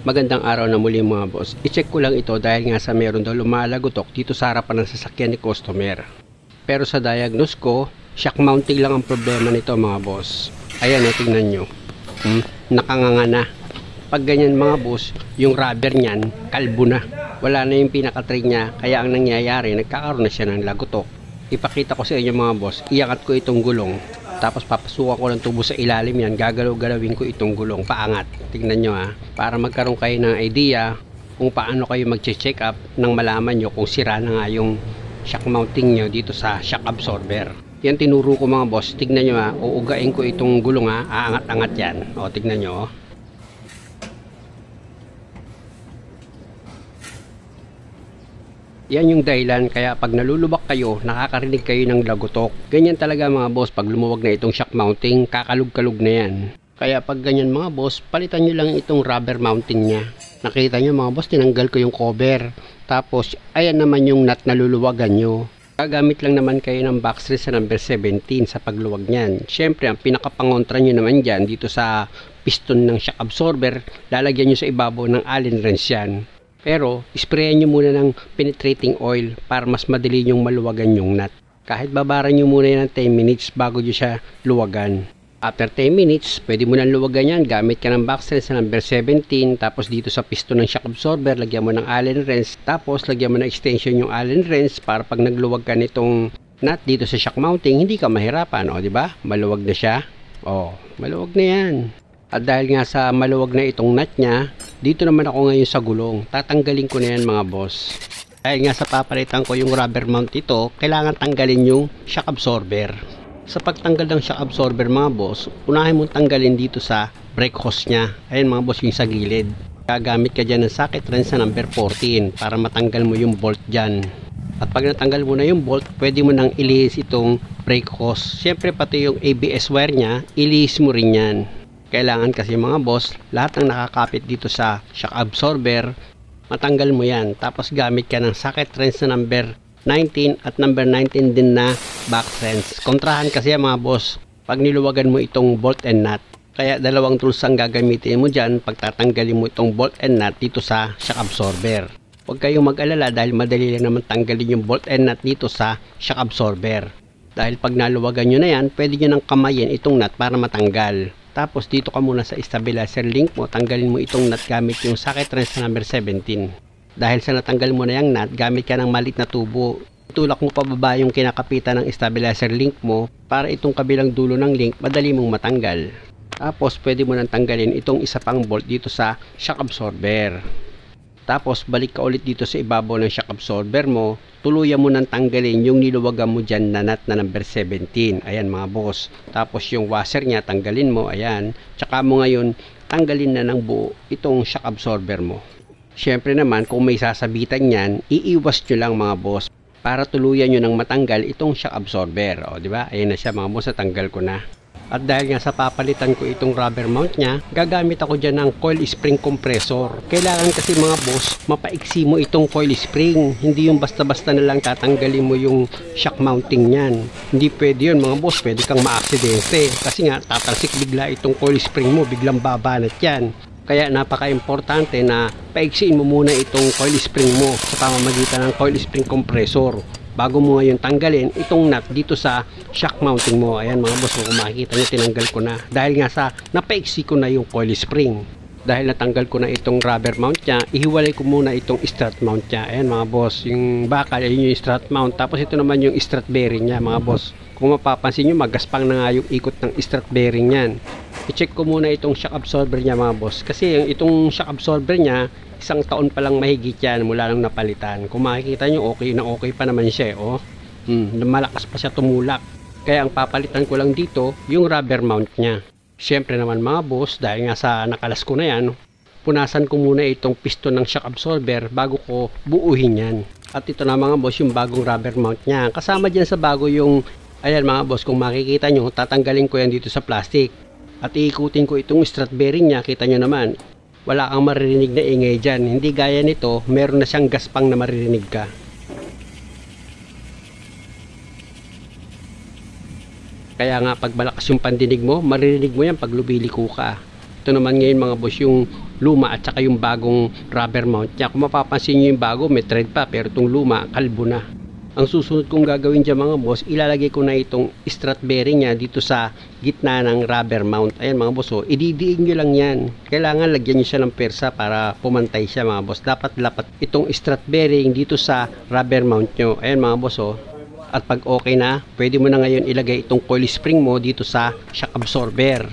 Magandang araw na muli mga boss. I-check ko lang ito dahil nga sa meron daw lumalagotok dito sa harapan ng sasakyan ni customer. Pero sa diagnose ko, shock mounting lang ang problema nito mga boss. Ayan o, tingnan nyo. Nakanganga na. Pag ganyan mga boss, yung rubber niyan, kalbo na. Wala na yung pinaka-tray niya, kaya ang nangyayari, nagkakaroon na siya ng lagotok. Ipakita ko sa inyo mga boss, iangat ko itong gulong. Tapos papasukan ko ng tubo sa ilalim yan, gagalaw-galawin ko itong gulong, paangat. Tingnan nyo para magkaroon kayo ng idea kung paano kayo mag-check up nang malaman nyo kung sira na nga yung shock mounting nyo dito sa shock absorber. Yan tinuro ko mga boss, tignan nyo uugain ko itong gulong aangat-angat yan. O tignan nyo Yan yung dahilan kaya pag nalulubak kayo, nakakarinig kayo ng lagotok. Ganyan talaga mga boss, pag lumuwag na itong shock mounting, kakalug-kalug na yan. Kaya pag ganyan mga boss, palitan nyo lang itong rubber mounting nya. Nakita nyo mga boss, tinanggal ko yung cover. Tapos, ayan naman yung nut na luluwagan nyo. Gagamit lang naman kayo ng backstreet sa number 17 sa pagluwag nyan. Siyempre, ang pinakapangontra nyo naman dyan, dito sa piston ng shock absorber, lalagyan nyo sa ibabaw ng Allen wrench yan. Pero, sprayan nyo muna ng penetrating oil para mas madali nyong maluwagan yung nut. Kahit babaran nyo muna yan ng 10 minutes bago nyo siya luwagan. After 10 minutes, pwede mo nang luwagan yan. Gamit ka ng backstreet sa number 17. Tapos dito sa piston ng shock absorber, lagyan mo ng Allen wrench. Tapos lagyan mo ng extension yung Allen wrench para pag nagluwag ka nitong nut dito sa shock mounting, hindi ka mahirapan. O, diba? Maluwag na siya. O, maluwag na yan. At dahil nga sa maluwag na itong nut nya, dito naman ako ngayon sa gulong. Tatanggalin ko na yan mga boss. Dahil nga sa papalitan ko yung rubber mount ito, kailangan tanggalin yung shock absorber. Sa pagtanggal ng shock absorber mga boss, unahin mong tanggalin dito sa brake hose nya. Ayan mga boss, yung sa gilid. Gagamit ka dyan ng socket wrench sa number 14 para matanggal mo yung bolt dyan. At pag natanggal mo na yung bolt, pwede mo nang ilihis itong brake hose. Siyempre pati yung ABS wire nya, ilihis mo rin yan. Kailangan kasi mga boss, lahat ng nakakapit dito sa shock absorber, matanggal mo yan. Tapos gamit ka ng socket wrench na number 19 at number 19 din na back wrench. Kontrahan kasi yan mga boss, pag niluwagan mo itong bolt and nut. Kaya dalawang tools ang gagamitin mo dyan pag tatanggalin mo itong bolt and nut dito sa shock absorber. Huwag kayong mag-alala dahil madali lang naman tanggalin yung bolt and nut dito sa shock absorber. Dahil pag naluwagan nyo na yan, pwede nyo nang kamayin itong nut para matanggal. Tapos dito ka muna sa stabilizer link mo, tanggalin mo itong nut gamit yung socket wrench na number 17. Dahil sa natanggal mo na yung nut, gamit ka ng maliit na tubo. Itulak mo pababa yung kinakapitan ng stabilizer link mo para itong kabilang dulo ng link madali mong matanggal. Tapos pwede mo nang tanggalin itong isa pang bolt dito sa shock absorber. Tapos balik ka ulit dito sa ibabaw ng shock absorber mo, tuluyan mo nang tanggalin yung niluwagan mo dyan na nut na number 17. Ayan mga boss. Tapos yung washer nya tanggalin mo, ayan. Tsaka mo ngayon tanggalin na ng buo itong shock absorber mo. Siyempre naman kung may sasabitan yan, iiwas nyo lang mga boss para tuluyan nyo nang matanggal itong shock absorber. O diba? Ayan na siya mga boss, natanggal ko na. At dahil nga sa papalitan ko itong rubber mount nya, gagamit ako dyan ng coil spring compressor. Kailangan kasi mga boss, mapaiksi mo itong coil spring. Hindi yung basta-basta na lang tatanggalin mo yung shock mounting nyan. Hindi pwede yun mga boss, pwede kang maaksidente. Kasi nga, tatalsik bigla itong coil spring mo, biglang babanat yan. Kaya napaka-importante na paiksiin mo muna itong coil spring mo sa pamamagitan ng coil spring compressor. Bago mo ngayon tanggalin itong nut dito sa shock mounting mo. Ayan mga boss, kung makikita nyo, tinanggal ko na. Dahil nga sa napaiksi ko na yung coil spring. Dahil natanggal ko na itong rubber mount nya, ihiwalay ko muna itong strut mount nya. Ayan mga boss, yung bakal, ayun yung strut mount. Tapos ito naman yung strut bearing nya mga boss. Kung mapapansin nyo, magaspang na nga yung ikot ng strut bearing yan. I-check ko muna itong shock absorber nya mga boss. Kasi itong shock absorber nya, isang taon pa lang mahigit yan mula nang napalitan. Kung makikita nyo, okay na okay pa naman siya. Malakas pa siya tumulak. Kaya ang papalitan ko lang dito, yung rubber mount nya. Siyempre naman mga boss, dahil nga sa nakalas ko na yan, punasan ko muna itong piston ng shock absorber bago ko buuhin yan. At ito na mga boss, yung bagong rubber mount nya. Kasama dyan sa bago yung, ayan mga boss, kung makikita nyo, tatanggalin ko yan dito sa plastic. At iikutin ko itong strut bearing nya, kita nyo naman. Wala kang maririnig na ingay dyan. Hindi gaya nito, meron na siyang gaspang na maririnig ka. Kaya nga pag malakas yung pandinig mo, maririnig mo yan pag lubiliko ka. ito naman ngayon mga boss yung luma at saka yung bagong rubber mount niya. Kung mapapansin nyo yung bago may thread pa, pero itong luma kalbo na. Ang susunod kong gagawin dyan mga boss, ilalagay ko na itong strut bearing niya dito sa gitna ng rubber mount. Ayan mga boss, ididiin nyo lang yan. Kailangan lagyan nyo siya ng persa para pumantay siya mga boss. Dapat lapat itong strut bearing dito sa rubber mount nyo. Ayan mga boss. At pag okay na, pwede mo na ngayon ilagay itong coil spring mo dito sa shock absorber.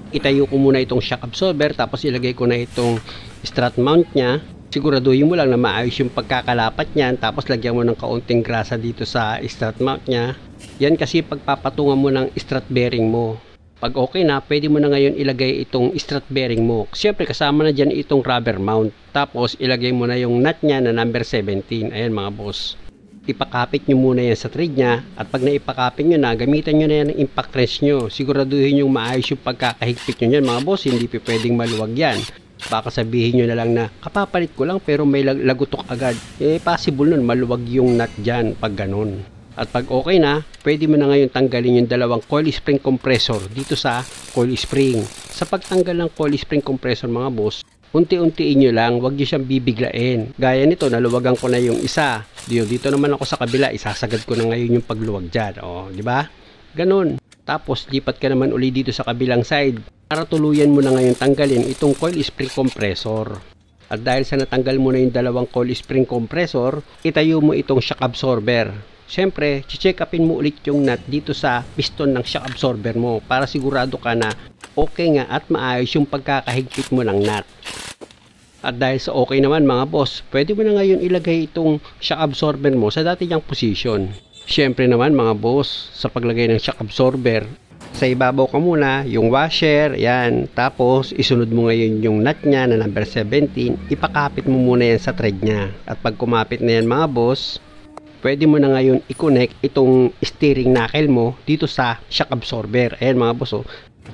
Itayo ko muna itong shock absorber, tapos ilagay ko na itong strut mount nya. Siguraduhin mo lang na maayos yung pagkakalapat niyan, tapos lagyan mo ng kaunting grasa dito sa strut mount nya. Yan kasi pagpapatungan mo ng strut bearing mo. Pag okay na, pwede mo na ngayon ilagay itong strut bearing mo. Siyempre kasama na dyan itong rubber mount. Tapos ilagay mo na yung nut nya na number 17. Ayan mga boss. Ipakapit nyo muna yan sa thread nya, at pag naipakapit nyo na, gamitan nyo na yan ng impact wrench nyo. Siguraduhin yung maayos yung pagkakahigpit nyo yan mga boss, hindi pwedeng maluwag yan. Baka sabihin nyo na lang na kapapalit ko lang pero may lagutok agad. Possible nun maluwag yung nut dyan pag ganun. At pag okay na, pwede mo na ngayon tanggalin yung dalawang coil spring compressor dito sa coil spring. Sa pagtanggal ng coil spring compressor mga boss, unti-untiin nyo lang, huwag nyo siyang bibiglain. Gaya nito, naluwagan ko na yung isa. Dito naman ako sa kabila, isasagad ko na ngayon yung pagluwag dyan. O, di ba? Ganun. Tapos, lipat ka naman uli dito sa kabilang side para tuluyan mo na ngayon tanggalin itong coil spring compressor. At dahil sa natanggal mo na yung dalawang coil spring compressor, itayo mo itong shock absorber. Siyempre, check upin mo ulit yung nut dito sa piston ng shock absorber mo para sigurado ka na okay nga at maayos yung pagkakahigpit mo ng nut. At dahil sa okay naman mga boss, pwede mo na ngayon ilagay itong shock absorber mo sa dati niyang position. Siyempre naman mga boss, sa paglagay ng shock absorber, sa ibabaw ka muna yung washer, yan. Tapos isunod mo ngayon yung nut nya na number 17, ipakapit mo muna yan sa thread nya. At pag kumapit na yan mga boss, pwede mo na ngayon i-connect itong steering knuckle mo dito sa shock absorber. Ayan mga boss,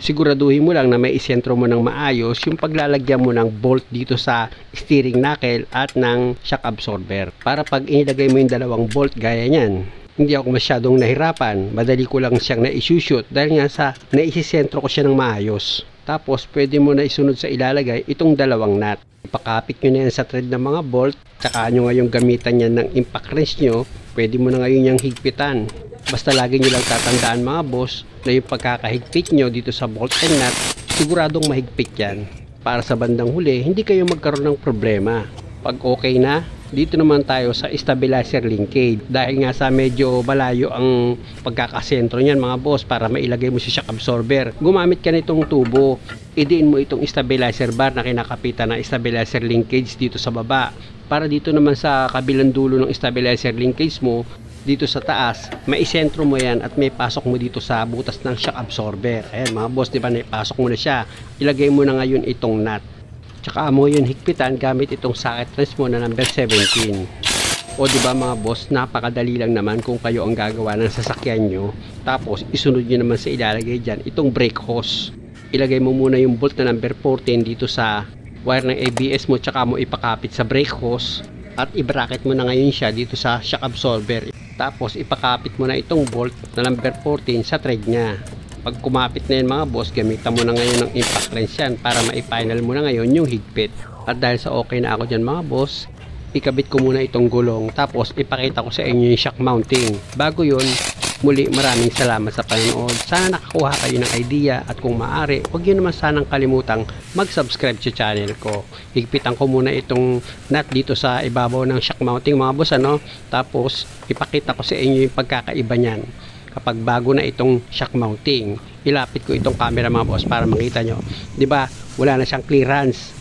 siguraduhin mo lang na may isentro mo ng maayos yung paglalagyan mo ng bolt dito sa steering knuckle at ng shock absorber. Para pag inilagay mo yung dalawang bolt gaya nyan, hindi ako masyadong nahirapan, madali ko lang siyang na-shoot dahil nga sa naisisentro ko siya ng maayos. Tapos pwede mo na isunod sa ilalagay itong dalawang nut. Ipakapit nyo na yan sa thread ng mga bolt, tsaka nyo ngayong gamitan yan ng impact wrench nyo, pwede mo na ngayon yung higpitan. Basta lagi nyo lang tatandaan mga boss na yung pagkakahigpit nyo dito sa bolt and nut, siguradong mahigpit yan. Para sa bandang huli, hindi kayo magkaroon ng problema. Pag okay na, dito naman tayo sa stabilizer linkage. Dahil nga sa medyo malayo ang pagkakasentro niyan mga boss, para mailagay mo sa shock absorber, gumamit ka nitong tubo. Idiin mo itong stabilizer bar na kinakapitan ng stabilizer linkage dito sa baba. Para dito naman sa kabilang dulo ng stabilizer linkage mo, dito sa taas, maisentro mo yan at may pasok mo dito sa butas ng shock absorber. Ayan mga boss, di ba, naipasok mo na siya. Ilagay mo na ngayon itong nut. Tsaka mo yun higpitan gamit itong socket wrench mo na number 17. O diba mga boss, napakadali lang naman kung kayo ang gagawa ng sasakyan nyo. Tapos isunod nyo naman sa ilalagay dyan itong brake hose. Ilagay mo muna yung bolt na number 14 dito sa wire ng ABS mo, tsaka mo ipakapit sa brake hose. At i-bracket mo na ngayon siya dito sa shock absorber. Tapos ipakapit mo na itong bolt na number 14 sa thread nya. Pag kumapit na yan mga boss, gamitan mo na ngayon ng impact wrench yan para ma-final mo na ngayon yung higpit. At dahil sa okay na ako dyan mga boss, ikabit ko muna itong gulong, tapos ipakita ko sa inyo yung shock mounting. Bago yun, muli maraming salamat sa panonood. Sana nakakuha kayo ng idea, at kung maaari, huwag nyo naman sanang kalimutang mag-subscribe sa channel ko. Higpitan ko muna itong nut dito sa ibabaw ng shock mounting mga boss, tapos ipakita ko sa inyo yung pagkakaiba nyan. Kapag bago na itong shock mounting, ilapit ko itong camera mga boss para makita nyo. Diba, wala na siyang clearance.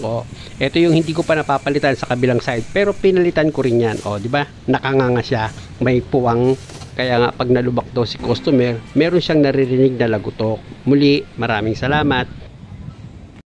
Ito yung hindi ko pa napapalitan sa kabilang side, pero pinalitan ko rin yan. Diba, nakanganga siya, may puwang. Kaya nga pag nalubak daw si customer, meron siyang naririnig na lagutok. Muli, maraming salamat.